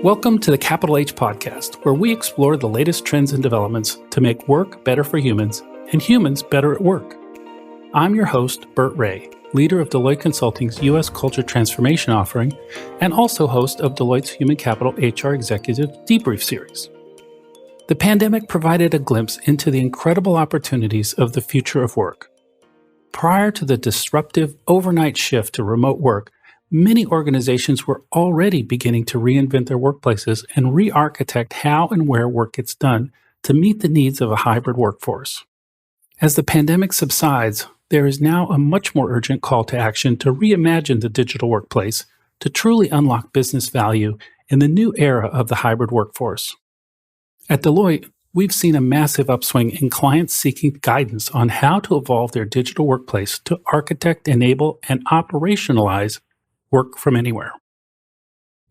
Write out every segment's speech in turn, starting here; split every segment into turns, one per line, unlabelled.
Welcome to the Capital H podcast, where we explore the latest trends and developments to make work better for humans and humans better at work. I'm your host, Burt Ray, leader of Deloitte Consulting's U.S. Culture Transformation offering, and also host of Deloitte's Human Capital HR Executive Debrief series. The pandemic provided a glimpse into the incredible opportunities of the future of work. Prior to the disruptive overnight shift to remote work, many organizations were already beginning to reinvent their workplaces and re-architect how and where work gets done to meet the needs of a hybrid workforce. As the pandemic subsides, there is now a much more urgent call to action to reimagine the digital workplace to truly unlock business value in the new era of the hybrid workforce. At Deloitte, we've seen a massive upswing in clients seeking guidance on how to evolve their digital workplace to architect, enable, and operationalize work from anywhere.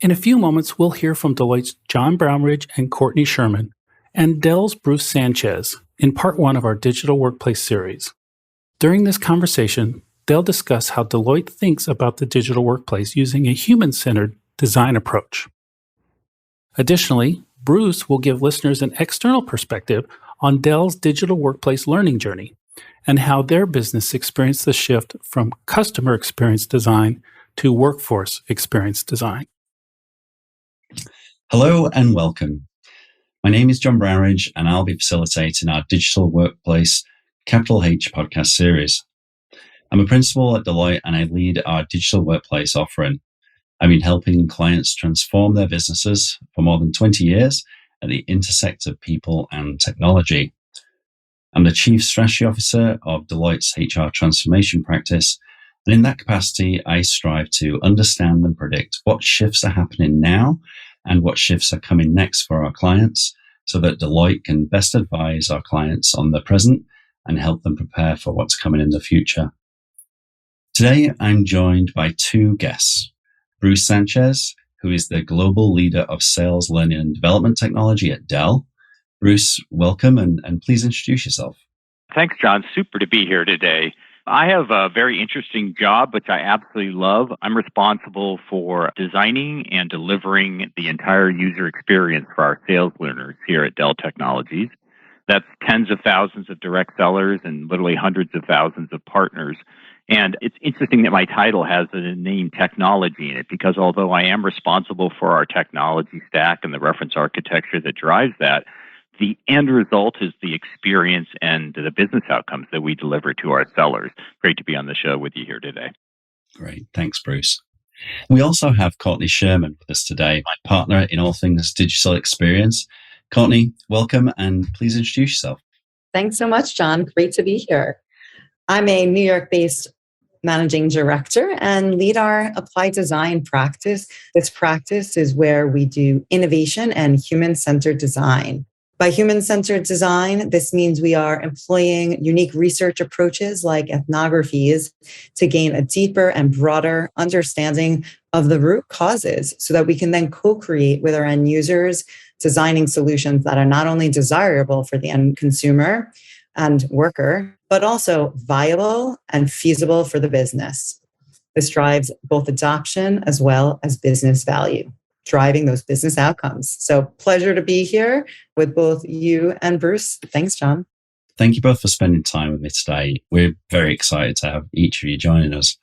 In a few moments, we'll hear from Deloitte's John Brownridge and Courtney Sherman and Dell's Bruce Sanchez in part one of our Digital Workplace series. During this conversation, they'll discuss how Deloitte thinks about the digital workplace using a human-centered design approach. Additionally, Bruce will give listeners an external perspective on Dell's digital workplace learning journey and how their business experienced the shift from customer experience design to workforce experience design.
Hello and welcome. My name is John Brownridge and I'll be facilitating our Digital Workplace Capital H podcast series. I'm a principal at Deloitte and I lead our digital workplace offering. I've been helping clients transform their businesses for more than 20 years at the intersect of people and technology. I'm the Chief Strategy Officer of Deloitte's HR transformation practice. And in that capacity, I strive to understand and predict what shifts are happening now and what shifts are coming next for our clients so that Deloitte can best advise our clients on the present and help them prepare for what's coming in the future. Today, I'm joined by two guests, Bruce Sanchez, who is the Global Leader of Sales, Learning and Development Technology at Dell. Bruce, welcome and please introduce yourself.
Thanks, John. Super to be here today. I have a very interesting job, which I absolutely love. I'm responsible for designing and delivering the entire user experience for our sales learners here at Dell Technologies. That's tens of thousands of direct sellers and literally hundreds of thousands of partners. And it's interesting that my title has the name technology in it because although I am responsible for our technology stack and the reference architecture that drives that, the end result is the experience and the business outcomes that we deliver to our sellers. Great to be on the show with you here today.
Great. Thanks, Bruce. We also have Courtney Sherman with us today, my partner in all things digital experience. Courtney, welcome and please introduce yourself.
Thanks so much, John. Great to be here. I'm a New York-based managing director and lead our applied design practice. This practice is where we do innovation and human-centered design. By human-centered design, this means we are employing unique research approaches like ethnographies to gain a deeper and broader understanding of the root causes so that we can then co-create with our end users, designing solutions that are not only desirable for the end consumer and worker, but also viable and feasible for the business. This drives both adoption as well as business value, driving those business outcomes. So pleasure to be here with both you and Bruce. Thanks, John.
Thank you both for spending time with me today. We're very excited to have each of you joining us.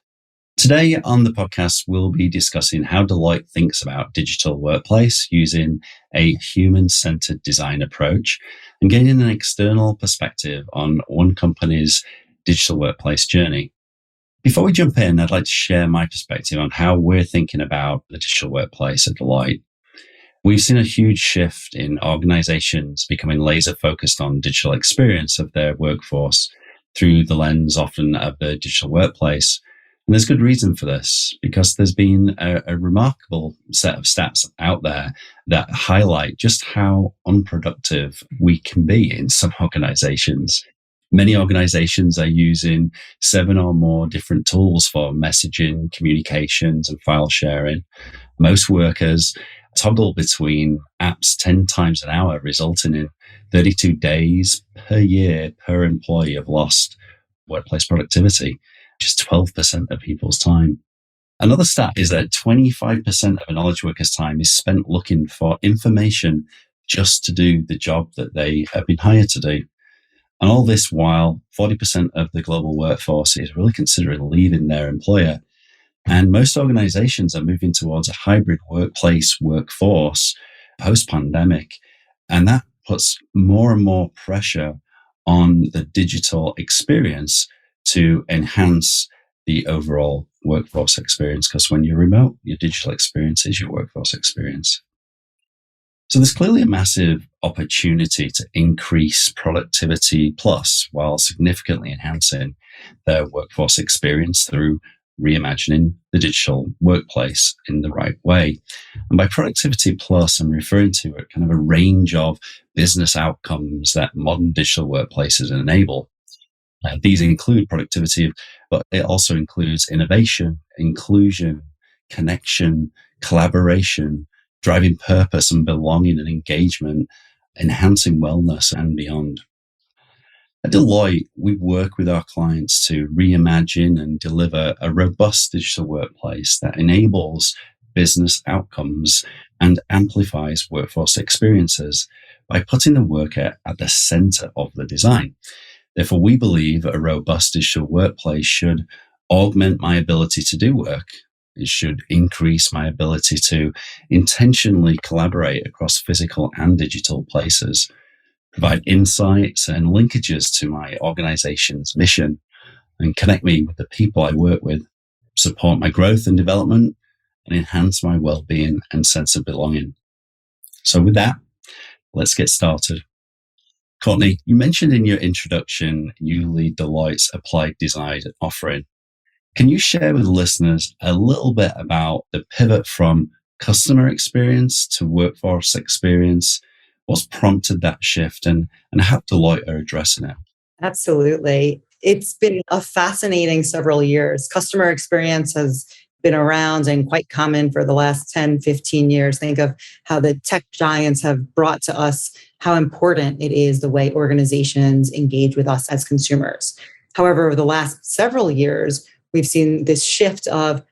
Today on the podcast, we'll be discussing how Deloitte thinks about digital workplace using a human-centered design approach and gaining an external perspective on one company's digital workplace journey. Before we jump in, I'd like to share my perspective on how we're thinking about the digital workplace at Deloitte. We've seen a huge shift in organizations becoming laser focused on digital experience of their workforce through the lens often of the digital workplace. And there's good reason for this because there's been a remarkable set of stats out there that highlight just how unproductive we can be in some organizations. Many organizations are using 7 or more different tools for messaging, communications, and file sharing. Most workers toggle between apps 10 times an hour, resulting in 32 days per year per employee of lost workplace productivity, which is 12% of people's time. Another stat is that 25% of a knowledge worker's time is spent looking for information just to do the job that they have been hired to do. And all this while 40% of the global workforce is really considering leaving their employer. And most organizations are moving towards a hybrid workplace workforce post-pandemic. And that puts more and more pressure on the digital experience to enhance the overall workforce experience. Because when you're remote, your digital experience is your workforce experience. So there's clearly a massive opportunity to increase productivity plus while significantly enhancing their workforce experience through reimagining the digital workplace in the right way. And by productivity plus, I'm referring to a kind of a range of business outcomes that modern digital workplaces enable. These include productivity, but it also includes innovation, inclusion, connection, collaboration, driving purpose and belonging and engagement, enhancing wellness and beyond. At Deloitte, we work with our clients to reimagine and deliver a robust digital workplace that enables business outcomes and amplifies workforce experiences by putting the worker at the center of the design. Therefore, we believe a robust digital workplace should augment my ability to do work. It should increase my ability to intentionally collaborate across physical and digital places, provide insights and linkages to my organization's mission, and connect me with the people I work with, support my growth and development, and enhance my well-being and sense of belonging. So with that, let's get started. Courtney, you mentioned in your introduction you lead Deloitte's applied design offering. Can you share with listeners a little bit about the pivot from customer experience to workforce experience? What's prompted that shift and how Deloitte are addressing it?
Absolutely. It's been a fascinating several years. Customer experience has been around and quite common for the last 10, 15 years. Think of how the tech giants have brought to us how important it is the way organizations engage with us as consumers. However, over the last several years, we've seen this shift of,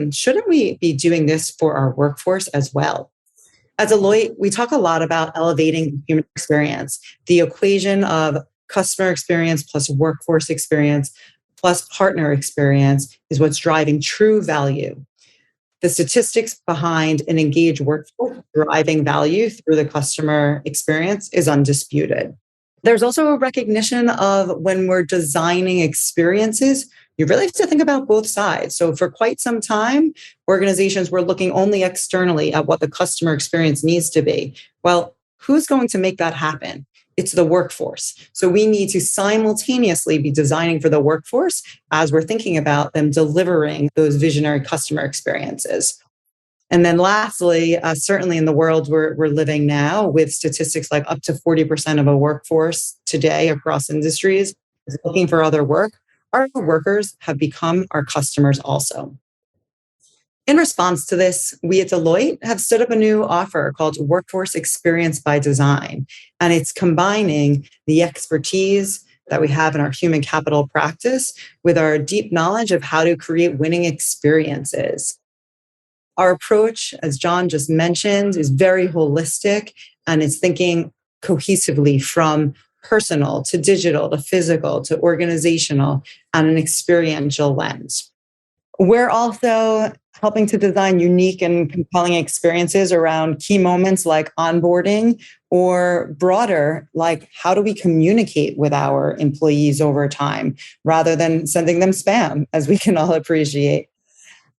shouldn't we be doing this for our workforce as well? At Deloitte, we talk a lot about elevating human experience, the equation of customer experience plus workforce experience plus partner experience is what's driving true value. The statistics behind an engaged workforce driving value through the customer experience is undisputed. There's also a recognition of when we're designing experiences, you really have to think about both sides. So for quite some time, organizations were looking only externally at what the customer experience needs to be. Well, who's going to make that happen? It's the workforce. So we need to simultaneously be designing for the workforce as we're thinking about them delivering those visionary customer experiences. And then lastly, certainly in the world we're living now with statistics like up to 40% of a workforce today across industries is looking for other work, our workers have become our customers also. In response to this, we at Deloitte have stood up a new offer called Workforce Experience by Design. And it's combining the expertise that we have in our human capital practice with our deep knowledge of how to create winning experiences. Our approach, as John just mentioned, is very holistic and it's thinking cohesively from personal to digital to physical to organizational and an experiential lens. We're also helping to design unique and compelling experiences around key moments like onboarding or broader, like how do we communicate with our employees over time rather than sending them spam, as we can all appreciate.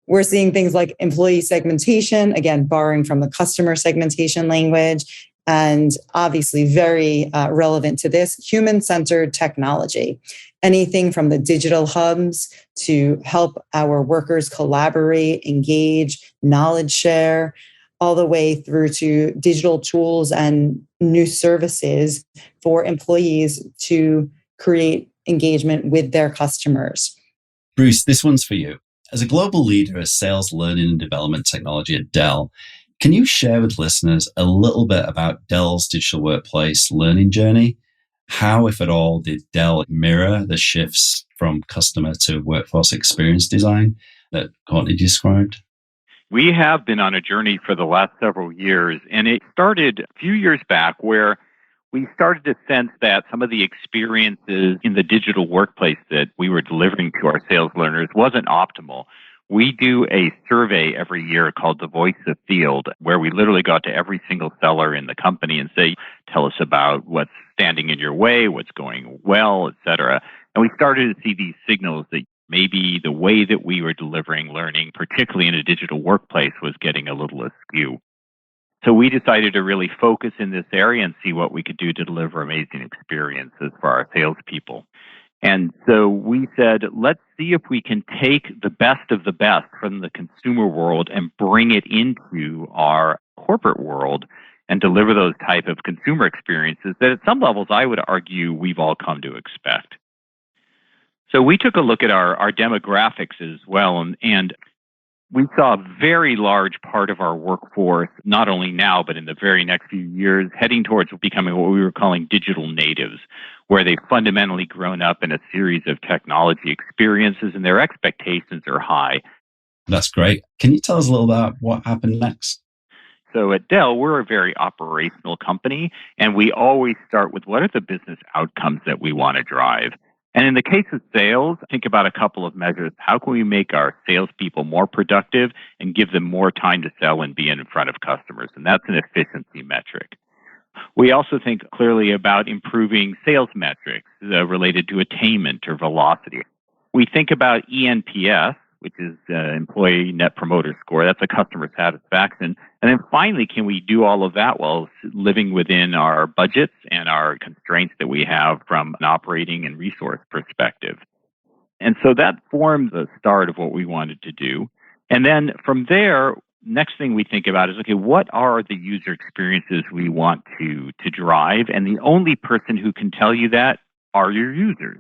We're seeing things like employee segmentation, again, borrowing from the customer segmentation language, and obviously very relevant to this, human-centered technology. Anything from the digital hubs to help our workers collaborate, engage, knowledge share, all the way through to digital tools and new services for employees to create engagement with their customers.
Bruce, this one's for you. As a global leader of sales, learning and development technology at Dell, can you share with listeners a little bit about Dell's digital workplace learning journey? How, if at all, did Dell mirror the shifts from customer to workforce experience design? that Courtney described?
We have been on a journey for the last several years, and it started a few years back where we started to sense that some of the experiences in the digital workplace that we were delivering to our sales learners wasn't optimal. We do a survey every year called the Voice of Field, where we literally go out to every single seller in the company and say, tell us about what's standing in your way, what's going well, et cetera. And we started to see these signals that maybe the way that we were delivering learning, particularly in a digital workplace, was getting a little askew. So we decided to really focus in this area and see what we could do to deliver amazing experiences for our salespeople. And so we said, let's see if we can take the best of the best from the consumer world and bring it into our corporate world and deliver those type of consumer experiences that at some levels I would argue we've all come to expect. So we took a look at our demographics as well, and we saw a very large part of our workforce, not only now, but in the very next few years, heading towards becoming what we were calling digital natives, where they've fundamentally grown up in a series of technology experiences and their expectations are high.
That's great. Can you tell us a little about what happened next?
So at Dell, we're a very operational company, and we always start with what are the business outcomes that we want to drive. And in the case of sales, think about a couple of measures. How can we make our salespeople more productive and give them more time to sell and be in front of customers? And that's an efficiency metric. We also think clearly about improving sales metrics related to attainment or velocity. We think about ENPS, which is Employee Net Promoter Score. That's a customer satisfaction. And then finally, can we do all of that while living within our budgets and our constraints that we have from an operating and resource perspective? And so that formed the start of what we wanted to do. And then from there, next thing we think about is, okay, what are the user experiences we want to drive? And the only person who can tell you that are your users.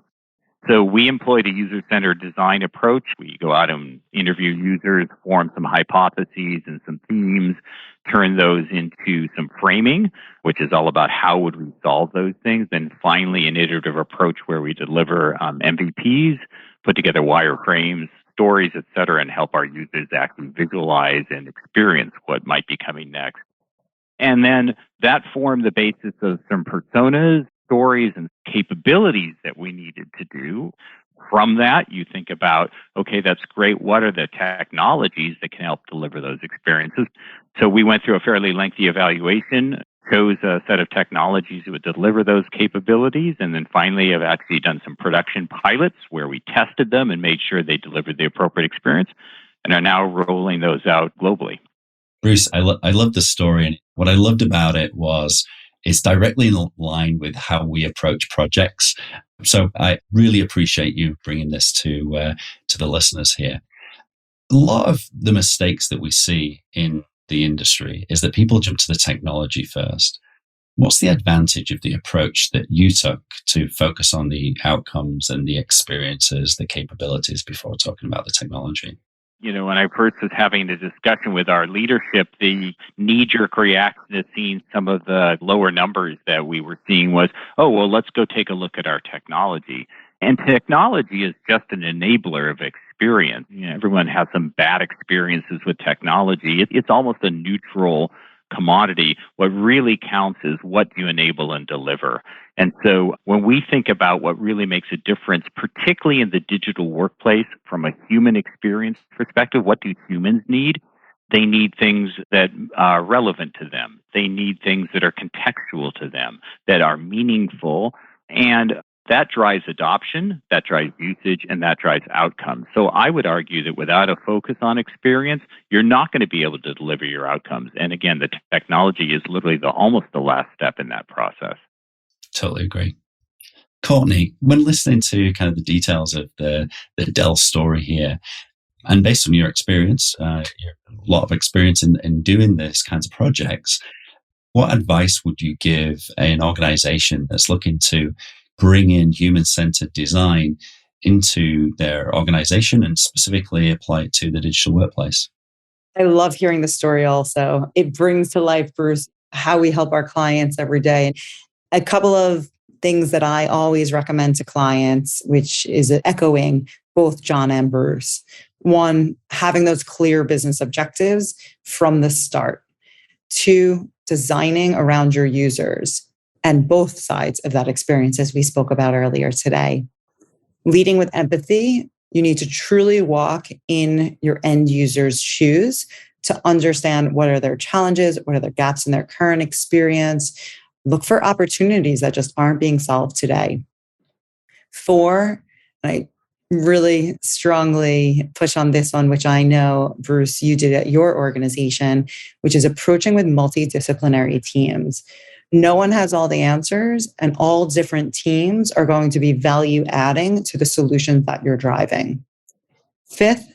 So we employed a user-centered design approach. We go out and interview users, form some hypotheses and some themes, turn those into some framing, which is all about how would we solve those things. Then finally, an iterative approach where we deliver MVPs, put together wireframes, stories, et cetera, and help our users actually visualize and experience what might be coming next. And then that formed the basis of some personas, stories, and capabilities that we needed to do. From that, you think about, okay, that's great. What are the technologies that can help deliver those experiences? So we went through a fairly lengthy evaluation, chose a set of technologies that would deliver those capabilities, and then finally have actually done some production pilots where we tested them and made sure they delivered the appropriate experience and are now rolling those out globally.
Bruce, I love the story. And what I loved about it was it's directly in line with how we approach projects. So I really appreciate you bringing this to the listeners here. A lot of the mistakes that we see in the industry is that people jump to the technology first. What's the advantage of the approach that you took to focus on the outcomes and the experiences, the capabilities before talking about the technology?
You know, when I first was having the discussion with our leadership, the knee-jerk reaction to seeing some of the lower numbers that we were seeing was, oh, well, let's go take a look at our technology. And technology is just an enabler of experience. You know, everyone has some bad experiences with technology. It's almost a neutral commodity. What really counts is what you enable and deliver. And so when we think about what really makes a difference, particularly in the digital workplace, from a human experience perspective, what do humans need? They need things that are relevant to them. They need things that are contextual to them, that are meaningful. And that drives adoption, that drives usage, and that drives outcomes. So I would argue that without a focus on experience, you're not going to be able to deliver your outcomes. And again, the technology is literally almost the last step in that process.
Totally agree. Courtney, when listening to kind of the details of the Dell story here, and based on your experience, a lot of experience in doing this kinds of projects, what advice would you give an organization that's looking to bring in human-centered design into their organization and specifically apply it to the digital workplace?
I love hearing the story also. It brings to life, Bruce, how we help our clients every day. A couple of things that I always recommend to clients, which is echoing both John and Bruce. One, having those clear business objectives from the start. Two, designing around your users and both sides of that experience, as we spoke about earlier today. Leading with empathy, you need to truly walk in your end user's shoes to understand what are their challenges, what are their gaps in their current experience. Look for opportunities that just aren't being solved today. Four, I really strongly push on this one, which I know, Bruce, you did at your organization, which is approaching with multidisciplinary teams. No one has all the answers, and all different teams are going to be value adding to the solutions that you're driving. Fifth,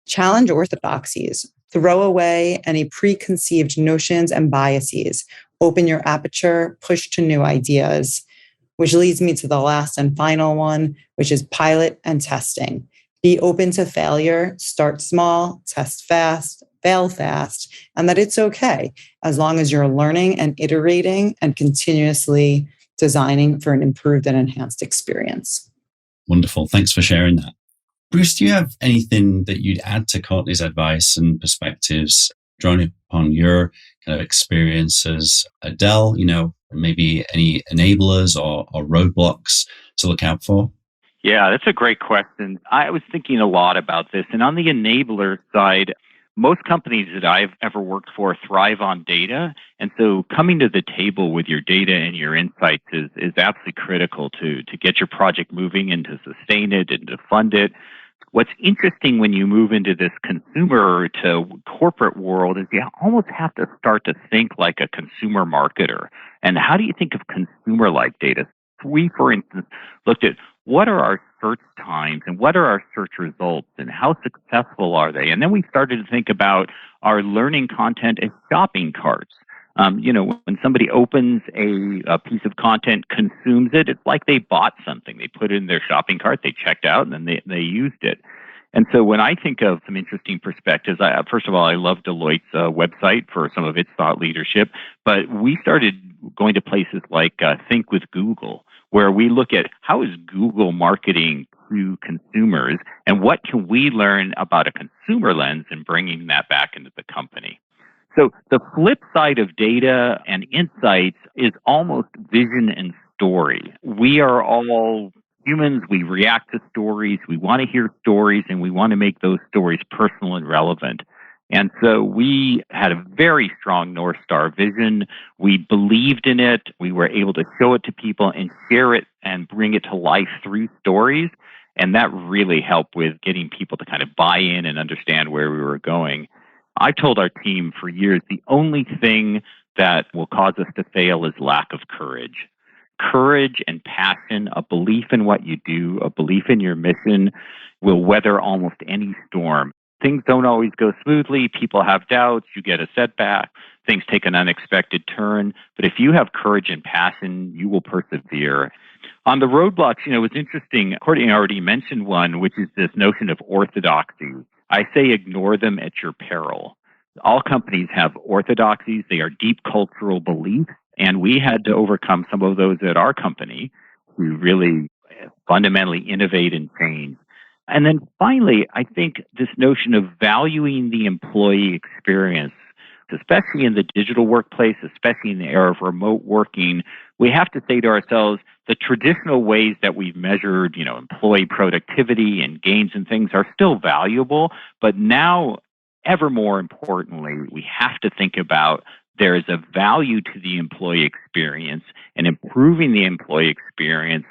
challenge orthodoxies. Throw away any preconceived notions and biases. Open your aperture, push to new ideas, which leads me to the last and final one, which is pilot and testing. Be open to failure, start small, test fast, fail fast, and that it's okay as long as you're learning and iterating and continuously designing for an improved and enhanced experience.
Wonderful. Thanks for sharing that. Bruce, do you have anything that you'd add to Courtney's advice and perspectives, drawing upon your kind of experiences at Dell, maybe any enablers or roadblocks to look out for?
Yeah, that's a great question. I was thinking a lot about this. And on the enabler side, most companies that I've ever worked for thrive on data. And so coming to the table with your data and your insights is absolutely critical to get your project moving and to sustain it and to fund it. What's interesting when you move into this consumer to corporate world is you almost have to start to think like a consumer marketer. And how do you think of consumer-like data? We, for instance, looked at what are our search times and what are our search results and how successful are they? And then we started to think about our learning content as shopping carts. When somebody opens a piece of content, consumes it, it's like they bought something. They put it in their shopping cart, they checked out, and then they used it. And so when I think of some interesting perspectives, first of all, I love Deloitte's website for some of its thought leadership, but we started going to places like Think with Google, where we look at how is Google marketing to consumers and what can we learn about a consumer lens and bringing that back into the company. So the flip side of data and insights is almost vision and story. We are all humans. We react to stories. We want to hear stories, and we want to make those stories personal and relevant. And so we had a very strong North Star vision. We believed in it. We were able to show it to people and share it and bring it to life through stories. And that really helped with getting people to kind of buy in and understand where we were going. I told our team for years, the only thing that will cause us to fail is lack of courage. Courage and passion, a belief in what you do, a belief in your mission will weather almost any storm. Things don't always go smoothly. People have doubts. You get a setback. Things take an unexpected turn. But if you have courage and passion, you will persevere. On the roadblocks, it was interesting. Courtney already mentioned one, which is this notion of orthodoxy. I say ignore them at your peril. All companies have orthodoxies. They are deep cultural beliefs. And we had to overcome some of those at our company to really fundamentally innovate and change. And then finally, I think this notion of valuing the employee experience, especially in the digital workplace, especially in the era of remote working, we have to say to ourselves, the traditional ways that we've measured, employee productivity and gains and things are still valuable. But now, ever more importantly, we have to think about there is a value to the employee experience, and improving the employee experience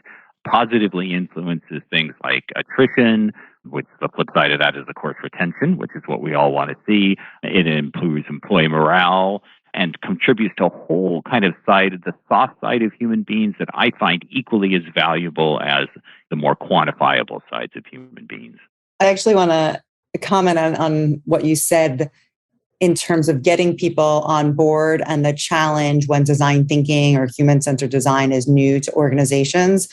positively influences things like attrition, which the flip side of that is, of course, retention, which is what we all want to see. It improves employee morale and contributes to a whole kind of side, the soft side of human beings that I find equally as valuable as the more quantifiable sides of human beings.
I actually want to comment on what you said in terms of getting people on board and the challenge when design thinking or human-centered design is new to organizations.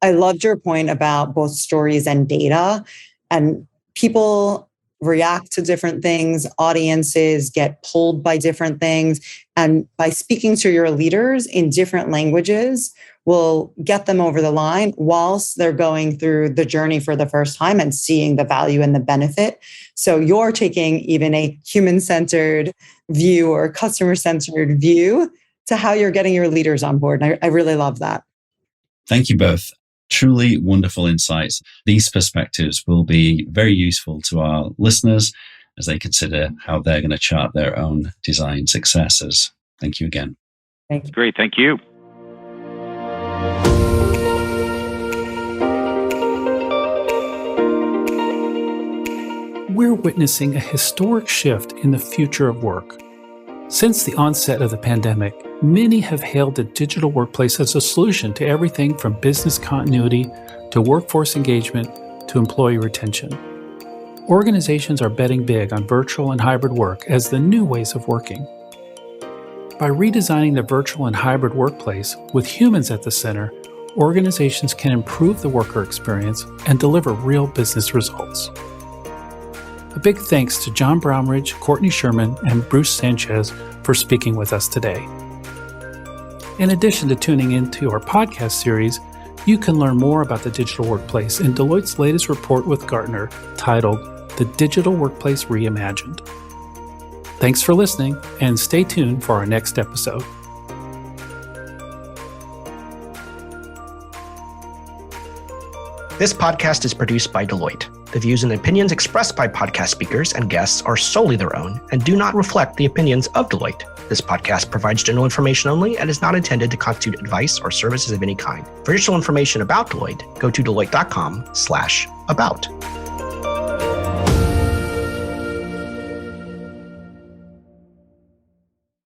I loved your point about both stories and data. And people react to different things. Audiences get pulled by different things. And by speaking to your leaders in different languages will get them over the line whilst they're going through the journey for the first time and seeing the value and the benefit. So you're taking even a human-centered view or customer-centered view to how you're getting your leaders on board. And I really love that.
Thank you both. Truly wonderful insights. These perspectives will be very useful to our listeners as they consider how they're going to chart their own design successes. Thank you again.
Thank you.
Great. Thank you.
We're witnessing a historic shift in the future of work. Since the onset of the pandemic, many have hailed the digital workplace as a solution to everything from business continuity to workforce engagement to employee retention. Organizations are betting big on virtual and hybrid work as the new ways of working. By redesigning the virtual and hybrid workplace with humans at the center, organizations can improve the worker experience and deliver real business results. A big thanks to John Brownridge, Courtney Sherman, and Bruce Sanchez for speaking with us today. In addition to tuning into our podcast series, you can learn more about the digital workplace in Deloitte's latest report with Gartner titled The Digital Workplace Reimagined. Thanks for listening, and stay tuned for our next episode.
This podcast is produced by Deloitte. The views and opinions expressed by podcast speakers and guests are solely their own and do not reflect the opinions of Deloitte. This podcast provides general information only and is not intended to constitute advice or services of any kind. For additional information about Deloitte, go to deloitte.com/about.